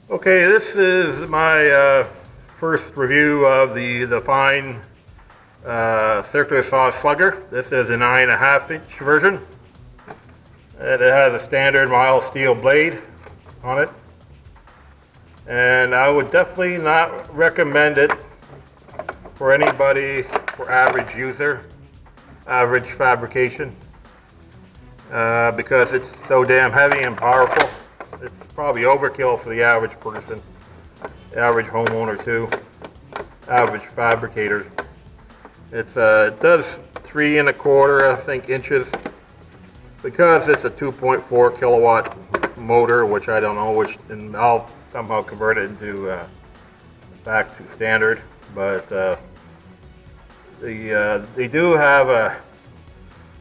Okay, this is my first review of the Fein circular saw slugger. This is a 9.5-inch version. And it has a standard mild steel blade on it. And I would definitely not recommend it for anybody for average user, average fabrication, because it's so damn heavy and powerful. It's probably overkill for the average person, the average homeowner too, average fabricator. It does 3.25, I think, inches. Because it's a 2.4 kilowatt motor, which I don't know and I'll somehow convert it into back to standard. But they do have a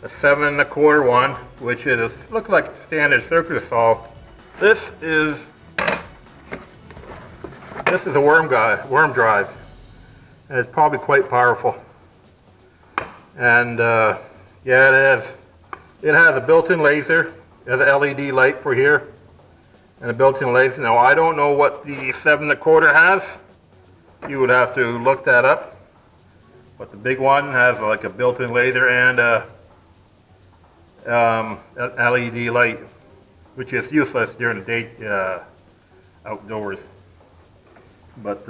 7.25 one, which looks like standard circular saw. This is a worm drive, and it's probably quite powerful. And yeah, it has a built-in laser. It has an LED light for here, and a built-in laser. Now I don't know what the 7.25 has. You would have to look that up. But the big one has like a built-in laser and an LED light, which is useless during the day outdoors. But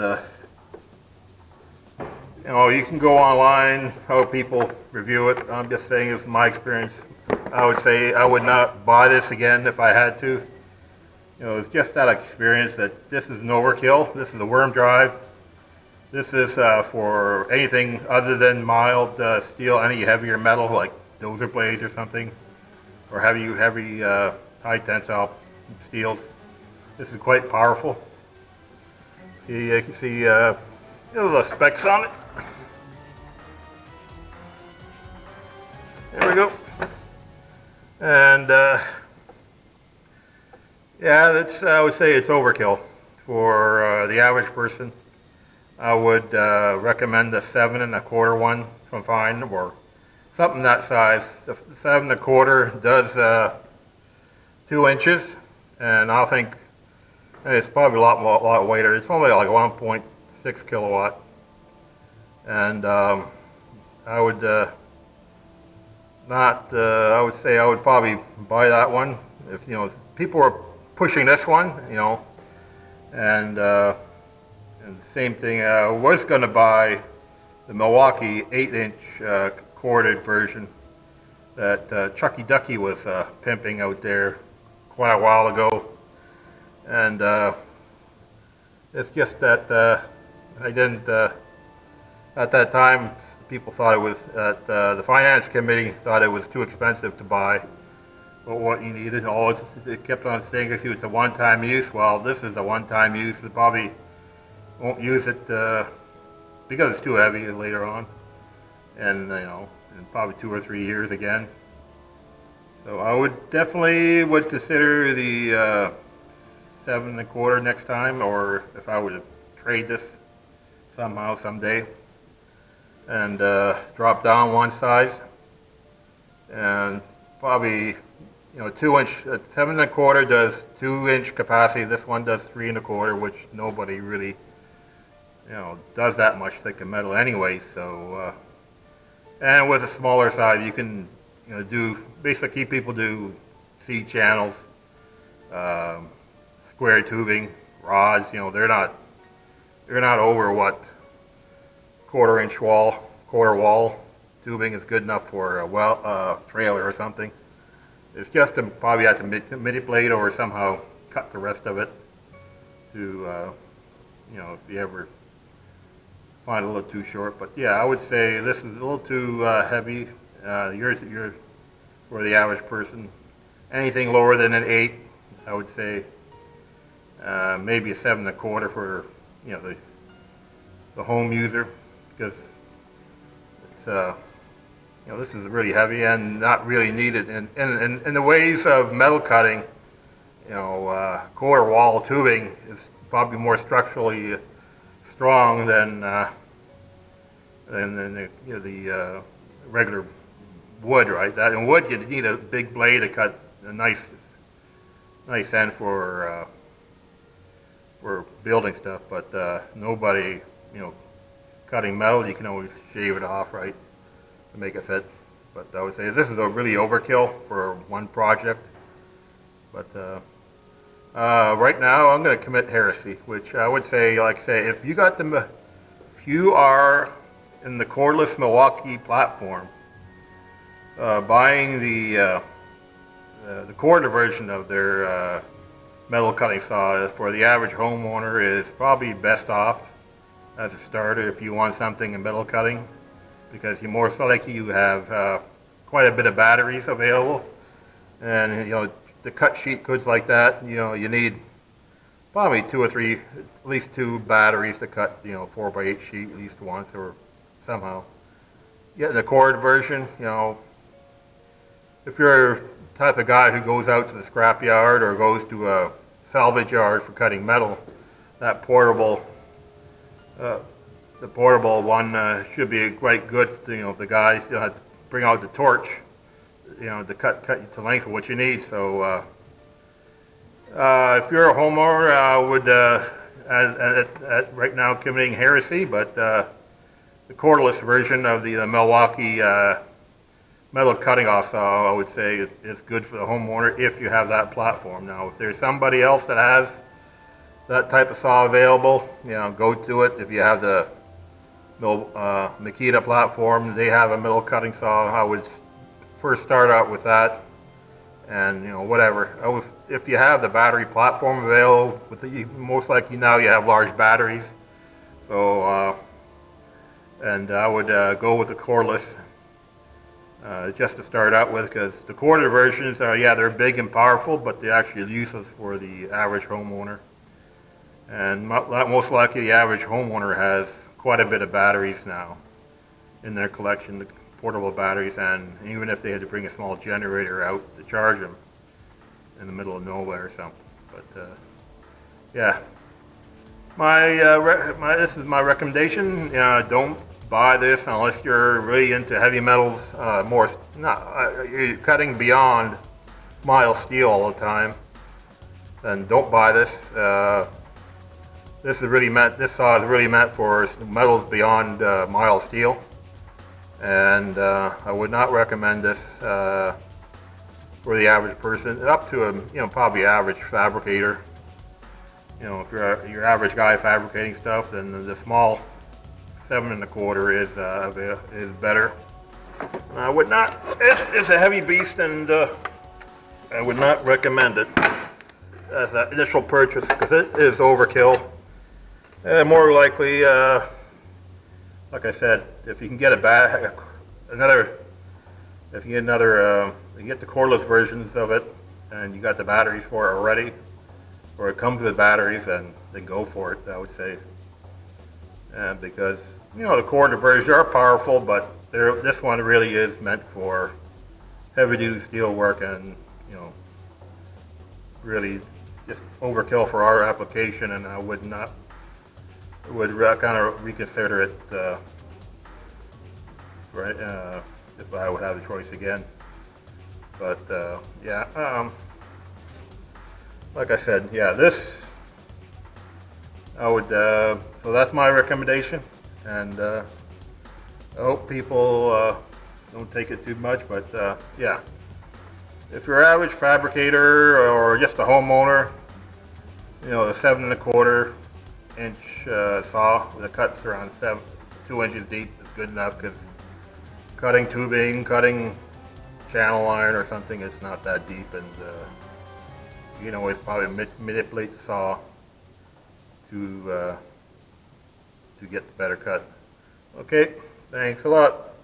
you can go online how people review it. I'm just saying it's my experience. I would say I would not buy this again if I had to. It's just that experience that this is an overkill. This is a worm drive. This is for anything other than mild steel, any heavier metal like dozer blades or something, or heavy high tensile steels. This is quite powerful. You can see the specs on it. There we go. And yeah, I would say it's overkill for the average person. I would recommend the 7.25 one from Fein, or something that size. The 7.25 does 2 inches, and I think it's probably a lot weighter. It's only like 1.6 kilowatt, and I would I would say I would probably buy that one if people are pushing this one, and same thing. I was going to buy the Milwaukee 8-inch corded version that Chucky Ducky was pimping out there quite a while ago, and it's just that I didn't at that time. People thought it was, the finance committee thought it was too expensive to buy for what you needed. It kept on saying it's a one-time use. Well, this is a one-time use. They probably won't use it because it's too heavy later on, and in probably 2 or 3 years again. So I would definitely consider the 7.25 next time, or if I were to trade this somehow someday, and drop down one size, and probably 2-inch. 7.25 does 2-inch capacity. This one does 3.25, which nobody really does that much thick of metal anyway. So and with a smaller size, you can do basically people do C channels, square tubing, rods. They're not over what quarter wall tubing is good enough for a trailer or something. It's just probably have to manipulate or somehow cut the rest of it to if you ever find it a little too short. But yeah, I would say this is a little too heavy. You're for the average person. Anything lower than an 8, I would say maybe a 7.25 for the home user, because it's this is really heavy and not really needed. And in the ways of metal cutting, quarter wall tubing is probably more structurally strong than the regular wood, right? In wood, you need a big blade to cut a nice end for for building stuff, but nobody, cutting metal, you can always shave it off, right, to make it fit. But I would say this is a really overkill for one project. But right now, I'm going to commit Heresy, which I would say, like I say, if you are in the cordless Milwaukee platform, buying the corded version of their metal cutting saw for the average homeowner is probably best off as a starter if you want something in metal cutting, because you most likely you have quite a bit of batteries available, and the cut sheet goods like that, you need probably 2 or 3, at least 2 batteries to cut 4x8 sheet at least once, or somehow. Get the cord version, if you're the type of guy who goes out to the scrap yard or goes to a salvage yard for cutting metal, that portable the portable one should be quite good. The guys have to bring out the torch, to cut to length of what you need. So if you're a homeowner, I would right now committing Heresy, but the cordless version of the Milwaukee metal cutting off saw, I would say, is good for the homeowner if you have that platform. Now, if there's somebody else that has that type of saw available, go to it. If you have the Makita platform, they have a metal cutting saw. I would first start out with that, and whatever. If you have the battery platform available, most likely now you have large batteries. So, and I would go with the cordless just to start out with, because the corded versions are, they're big and powerful, but they're actually useless for the average homeowner. And most likely the average homeowner has quite a bit of batteries now in their collection, the portable batteries, and even if they had to bring a small generator out to charge them in the middle of nowhere or something. But yeah, this is my recommendation. Don't buy this unless you're really into heavy metals, you're cutting beyond mild steel all the time. Then don't buy this. This saw is really meant for metals beyond mild steel, and I would not recommend this for the average person, up to a probably average fabricator. If you're your average guy fabricating stuff, then the small 7 1/4 is better. I would not. It's a heavy beast, and I would not recommend it as an initial purchase because it is overkill. More likely, like I said, if you can get you get the cordless versions of it, and you got the batteries for it already, or it comes with batteries, and then go for it. I would say, because the corded versions are powerful, but this one really is meant for heavy-duty steel work, and really just overkill for our application, and I would not. Would kind of reconsider it, if I would have the choice again. But like I said, this I would. So that's my recommendation, and I hope people don't take it too much. But if you're an average fabricator or just a homeowner, the 7 1/4-inch saw that cuts around 2 inches deep is good enough, because cutting tubing, cutting channel iron or something, it's not that deep, and you can always probably manipulate the saw to get the better cut. Okay, thanks a lot.